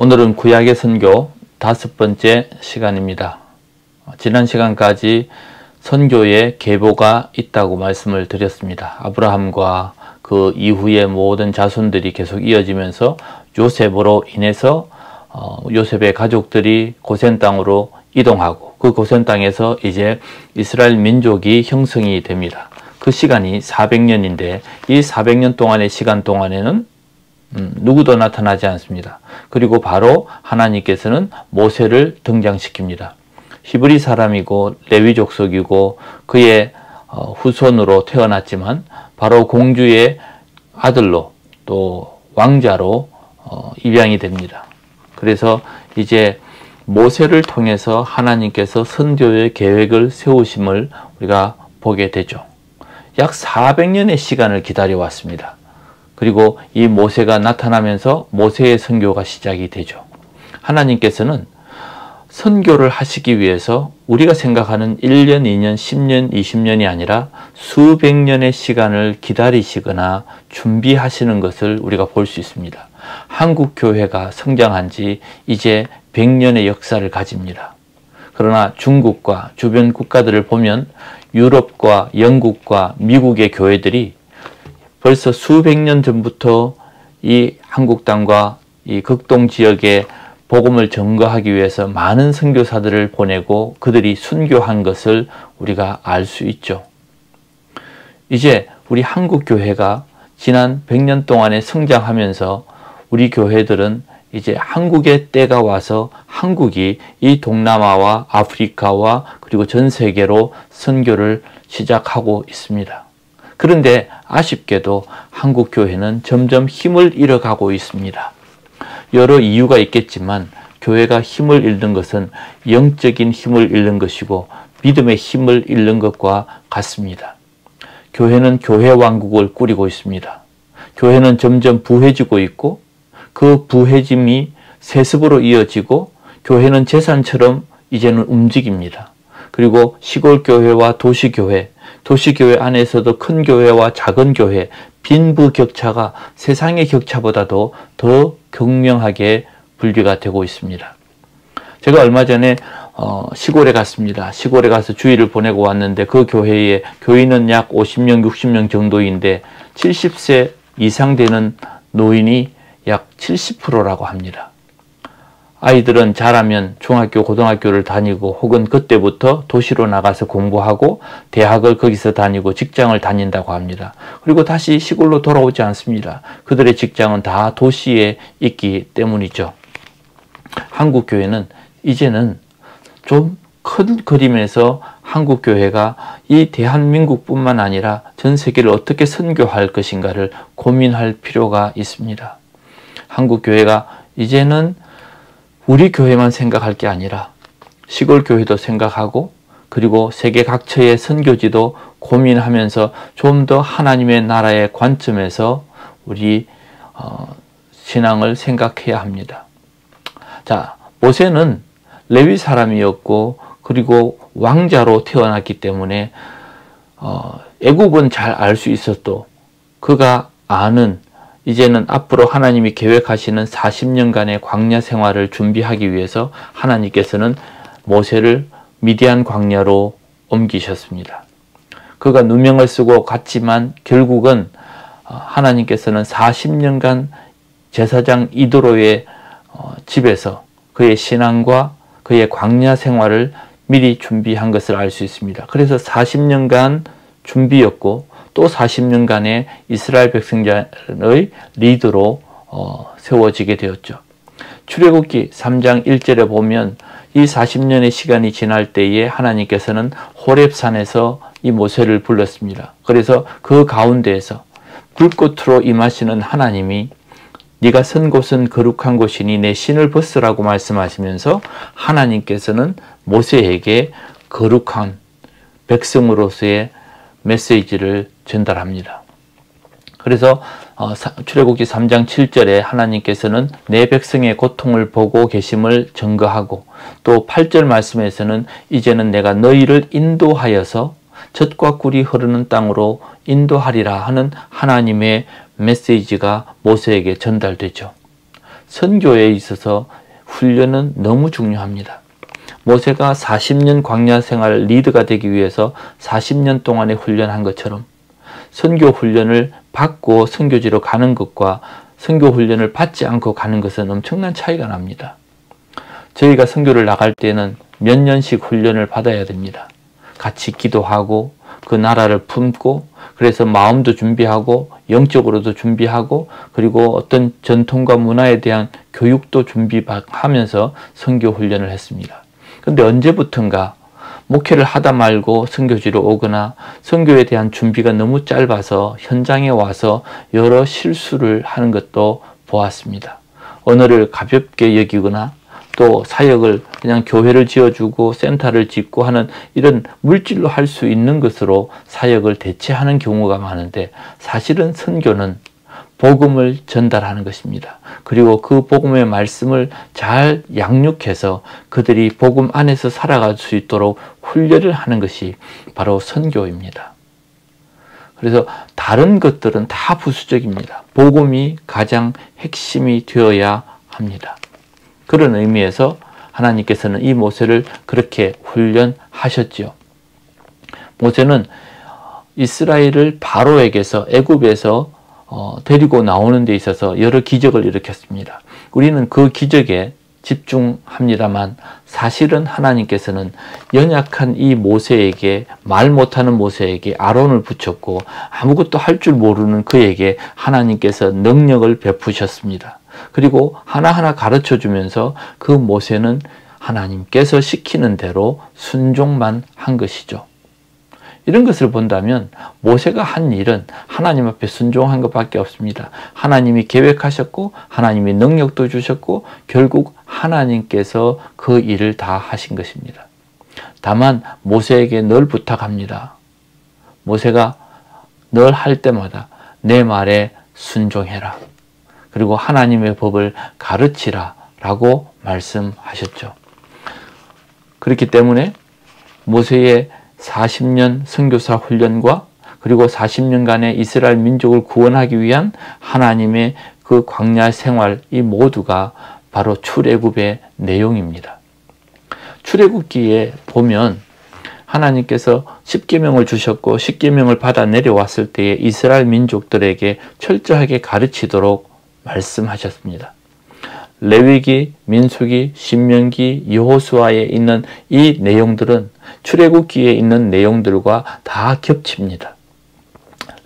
오늘은 구약의 선교 5번째 시간입니다. 지난 시간까지 선교의 계보가 있다고 말씀을 드렸습니다. 아브라함과 그 이후의 모든 자손들이 계속 이어지면서 요셉으로 인해서 요셉의 가족들이 고센 땅으로 이동하고 그 고센 땅에서 이제 이스라엘 민족이 형성이 됩니다. 그 시간이 400년인데 이 400년 동안의 시간 동안에는 누구도 나타나지 않습니다. 그리고 바로 하나님께서는 모세를 등장시킵니다. 히브리 사람이고 레위 족속이고 그의 후손으로 태어났지만 바로 공주의 아들로 또 왕자로 입양이 됩니다. 그래서 이제 모세를 통해서 하나님께서 선교의 계획을 세우심을 우리가 보게 되죠. 약 400년의 시간을 기다려왔습니다. 그리고 이 모세가 나타나면서 모세의 선교가 시작이 되죠. 하나님께서는 선교를 하시기 위해서 우리가 생각하는 1년, 2년, 10년, 20년이 아니라 수백 년의 시간을 기다리시거나 준비하시는 것을 우리가 볼 수 있습니다. 한국 교회가 성장한 지 이제 100년의 역사를 가집니다. 그러나 중국과 주변 국가들을 보면 유럽과 영국과 미국의 교회들이 벌써 수백 년 전부터 이 한국 땅과 이 극동 지역에 복음을 전거하기 위해서 많은 선교사들을 보내고 그들이 순교한 것을 우리가 알 수 있죠. 이제 우리 한국 교회가 지난 100년 동안에 성장하면서 우리 교회들은 이제 한국의 때가 와서 한국이 이 동남아와 아프리카와 그리고 전 세계로 선교를 시작하고 있습니다. 그런데 아쉽게도 한국 교회는 점점 힘을 잃어가고 있습니다. 여러 이유가 있겠지만 교회가 힘을 잃는 것은 영적인 힘을 잃는 것이고 믿음의 힘을 잃는 것과 같습니다. 교회는 교회 왕국을 꾸리고 있습니다. 교회는 점점 부해지고 있고 그 부해짐이 세습으로 이어지고 교회는 재산처럼 이제는 움직입니다. 그리고 시골교회와 도시교회, 도시교회 안에서도 큰 교회와 작은 교회, 빈부격차가 세상의 격차보다도 더 극명하게 분리가 되고 있습니다. 제가 얼마 전에 시골에 갔습니다. 시골에 가서 주일을 보내고 왔는데 그 교회에 교인은 약 50명, 60명 정도인데 70세 이상 되는 노인이 약 70%라고 합니다. 아이들은 자라면 중학교, 고등학교를 다니고 혹은 그때부터 도시로 나가서 공부하고 대학을 거기서 다니고 직장을 다닌다고 합니다. 그리고 다시 시골로 돌아오지 않습니다. 그들의 직장은 다 도시에 있기 때문이죠. 한국 교회는 이제는 좀 큰 그림에서 한국 교회가 이 대한민국뿐만 아니라 전 세계를 어떻게 선교할 것인가를 고민할 필요가 있습니다. 한국 교회가 이제는 우리 교회만 생각할 게 아니라 시골 교회도 생각하고 그리고 세계 각처의 선교지도 고민하면서 좀 더 하나님의 나라의 관점에서 우리 신앙을 생각해야 합니다. 자, 모세는 레위 사람이었고 그리고 왕자로 태어났기 때문에 애국은 잘 알 수 있어도 그가 아는 이제는 앞으로 하나님이 계획하시는 40년간의 광야 생활을 준비하기 위해서 하나님께서는 모세를 미디안 광야로 옮기셨습니다. 그가 누명을 쓰고 갔지만 결국은 하나님께서는 40년간 제사장 이도로의 집에서 그의 신앙과 그의 광야 생활을 미리 준비한 것을 알 수 있습니다. 그래서 40년간 준비였고 또 40년간의 이스라엘 백성들의 리더로 세워지게 되었죠. 출애굽기 3장 1절에 보면 이 40년의 시간이 지날 때에 하나님께서는 호렙산에서 이 모세를 불렀습니다. 그래서 그 가운데에서 불꽃으로 임하시는 하나님이 네가 선 곳은 거룩한 곳이니 내 신을 벗으라고 말씀하시면서 하나님께서는 모세에게 거룩한 백성으로서의 메시지를 전달합니다. 그래서 출애굽기 3장 7절에 하나님께서는 내 백성의 고통을 보고 계심을 증거하고 또 8절 말씀에서는 이제는 내가 너희를 인도하여서 젖과 꿀이 흐르는 땅으로 인도하리라 하는 하나님의 메시지가 모세에게 전달되죠. 선교에 있어서 훈련은 너무 중요합니다. 모세가 40년 광야 생활 리더가 되기 위해서 40년 동안의 훈련한 것처럼 선교 훈련을 받고 선교지로 가는 것과 선교 훈련을 받지 않고 가는 것은 엄청난 차이가 납니다. 저희가 선교를 나갈 때는 몇 년씩 훈련을 받아야 됩니다. 같이 기도하고 그 나라를 품고 그래서 마음도 준비하고 영적으로도 준비하고 그리고 어떤 전통과 문화에 대한 교육도 준비하면서 선교 훈련을 했습니다. 그런데 언제부턴가 목회를 하다 말고 선교지로 오거나 선교에 대한 준비가 너무 짧아서 현장에 와서 여러 실수를 하는 것도 보았습니다. 언어를 가볍게 여기거나 또 사역을 그냥 교회를 지어주고 센터를 짓고 하는 이런 물질로 할 수 있는 것으로 사역을 대체하는 경우가 많은데 사실은 선교는 복음을 전달하는 것입니다. 그리고 그 복음의 말씀을 잘 양육해서 그들이 복음 안에서 살아갈 수 있도록 훈련을 하는 것이 바로 선교입니다. 그래서 다른 것들은 다 부수적입니다. 복음이 가장 핵심이 되어야 합니다. 그런 의미에서 하나님께서는 이 모세를 그렇게 훈련하셨지요. 모세는 이스라엘을 바로에게서 애굽에서 데리고 나오는 데 있어서 여러 기적을 일으켰습니다. 우리는 그 기적에 집중합니다만 사실은 하나님께서는 연약한 이 모세에게 말 못하는 모세에게 아론을 붙였고 아무것도 할 줄 모르는 그에게 하나님께서 능력을 베푸셨습니다. 그리고 하나하나 가르쳐 주면서 그 모세는 하나님께서 시키는 대로 순종만 한 것이죠. 이런 것을 본다면 모세가 한 일은 하나님 앞에 순종한 것밖에 없습니다. 하나님이 계획하셨고 하나님이 능력도 주셨고 결국 하나님께서 그 일을 다 하신 것입니다. 다만 모세에게 늘 부탁합니다. 모세가 늘 할 때마다 내 말에 순종해라. 그리고 하나님의 법을 가르치라 라고 말씀하셨죠. 그렇기 때문에 모세의 40년 선교사 훈련과 그리고 40년간의 이스라엘 민족을 구원하기 위한 하나님의 그 광야 생활 이 모두가 바로 출애굽의 내용입니다. 출애굽기에 보면 하나님께서 10계명을 주셨고 10계명을 받아 내려왔을 때에 이스라엘 민족들에게 철저하게 가르치도록 말씀하셨습니다. 레위기, 민수기, 신명기, 여호수아에 있는 이 내용들은 출애굽기에 있는 내용들과 다 겹칩니다.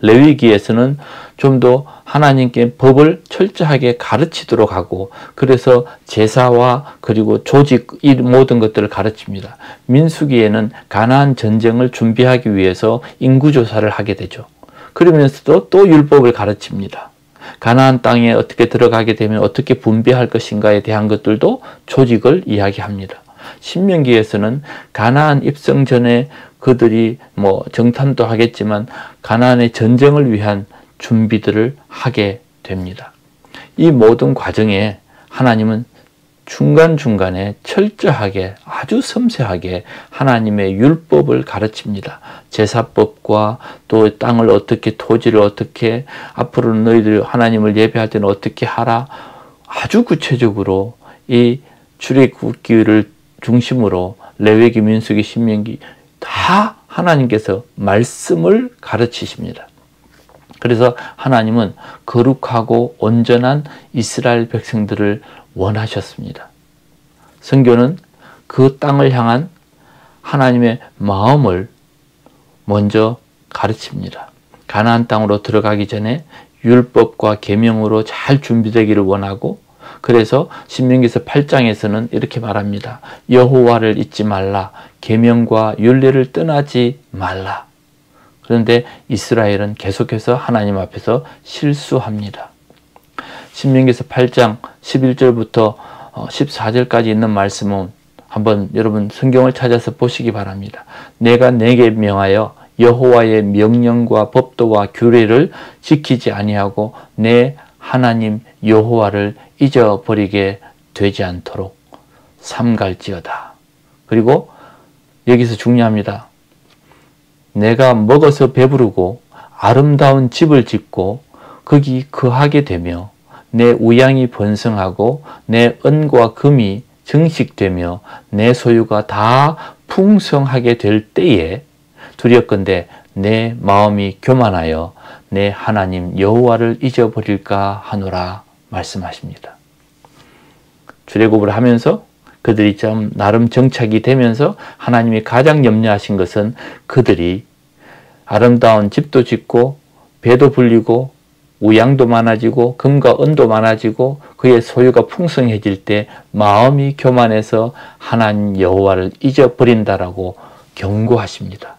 레위기에서는 좀 더 하나님께 법을 철저하게 가르치도록 하고 그래서 제사와 그리고 조직 이 모든 것들을 가르칩니다. 민수기에는 가나안 전쟁을 준비하기 위해서 인구조사를 하게 되죠. 그러면서도 또 율법을 가르칩니다. 가나안 땅에 어떻게 들어가게 되면 어떻게 분배할 것인가에 대한 것들도 조직을 이야기합니다. 신명기에서는 가나안 입성 전에 그들이 정탐도 하겠지만 가나안의 전쟁을 위한 준비들을 하게 됩니다. 이 모든 과정에 하나님은 중간중간에 철저하게 아주 섬세하게 하나님의 율법을 가르칩니다. 제사법과 또 땅을 어떻게 토지를 어떻게 앞으로 너희들 하나님을 예배할 때는 어떻게 하라 아주 구체적으로 이 출애굽기를 중심으로 레위기, 민수기, 신명기 다 하나님께서 말씀을 가르치십니다. 그래서 하나님은 거룩하고 온전한 이스라엘 백성들을 원하셨습니다. 선교는 그 땅을 향한 하나님의 마음을 먼저 가르칩니다. 가나안 땅으로 들어가기 전에 율법과 계명으로 잘 준비되기를 원하고 그래서 신명기서 8장에서는 이렇게 말합니다. 여호와를 잊지 말라. 계명과 율례를 떠나지 말라. 그런데 이스라엘은 계속해서 하나님 앞에서 실수합니다. 신명기서 8장 11절부터 14절까지 있는 말씀은 한번 여러분 성경을 찾아서 보시기 바랍니다. 내가 내게 명하여 여호와의 명령과 법도와 규례를 지키지 아니하고 내 하나님 여호와를 잊어버리게 되지 않도록 삼갈지어다. 그리고 여기서 중요합니다. 내가 먹어서 배부르고 아름다운 집을 짓고 거기 거하게 되며 내 우양이 번성하고 내 은과 금이 증식되며 내 소유가 다 풍성하게 될 때에 두렵건대 내 마음이 교만하여 내 하나님 여호와를 잊어버릴까 하노라 말씀하십니다. 출애굽을 하면서 그들이 좀 나름 정착이 되면서 하나님이 가장 염려하신 것은 그들이 아름다운 집도 짓고 배도 불리고 우양도 많아지고 금과 은도 많아지고 그의 소유가 풍성해질 때 마음이 교만해서 하나님 여호와를 잊어버린다라고 경고하십니다.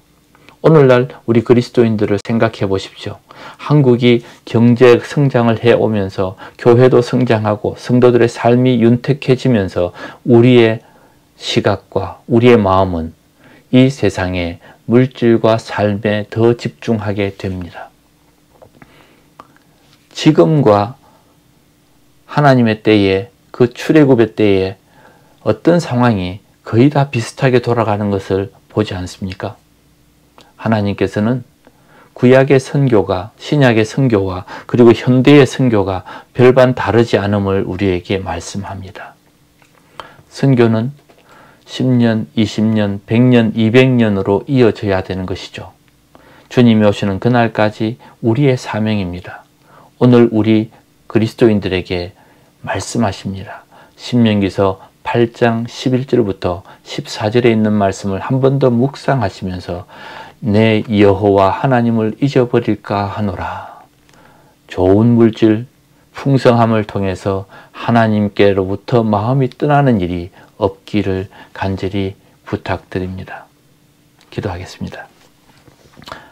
오늘날 우리 그리스도인들을 생각해 보십시오. 한국이 경제 성장을 해오면서 교회도 성장하고 성도들의 삶이 윤택해지면서 우리의 시각과 우리의 마음은 이 세상에 물질과 삶에 더 집중하게 됩니다. 지금과 하나님의 때에 그 출애굽의 때에 어떤 상황이 거의 다 비슷하게 돌아가는 것을 보지 않습니까? 하나님께서는 구약의 선교가 신약의 선교와 그리고 현대의 선교가 별반 다르지 않음을 우리에게 말씀합니다. 선교는 10년, 20년, 100년, 200년으로 이어져야 되는 것이죠. 주님이 오시는 그날까지 우리의 사명입니다. 오늘 우리 그리스도인들에게 말씀하십니다. 신명기서 8장 11절부터 14절에 있는 말씀을 한 번 더 묵상하시면서 내 여호와 하나님을 잊어버릴까 하노라. 좋은 물질, 풍성함을 통해서 하나님께로부터 마음이 떠나는 일이 없기를 간절히 부탁드립니다. 기도하겠습니다.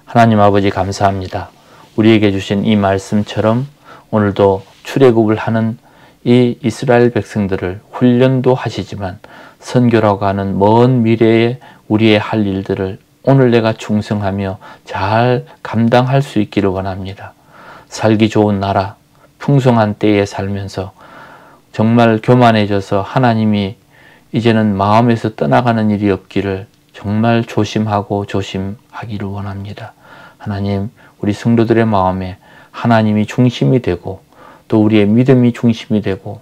하나님 아버지 감사합니다. 우리에게 주신 이 말씀처럼 오늘도 출애굽을 하는 이 이스라엘 백성들을 훈련도 하시지만 선교라고 하는 먼 미래에 우리의 할 일들을 오늘 내가 충성하며 잘 감당할 수 있기를 원합니다. 살기 좋은 나라, 풍성한 때에 살면서 정말 교만해져서 하나님이 이제는 마음에서 떠나가는 일이 없기를 정말 조심하고 조심하기를 원합니다. 하나님, 우리 성도들의 마음에 하나님이 중심이 되고 또 우리의 믿음이 중심이 되고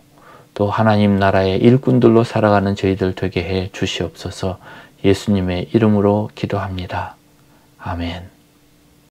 또 하나님 나라의 일꾼들로 살아가는 저희들 되게 해 주시옵소서. 예수님의 이름으로 기도합니다. 아멘.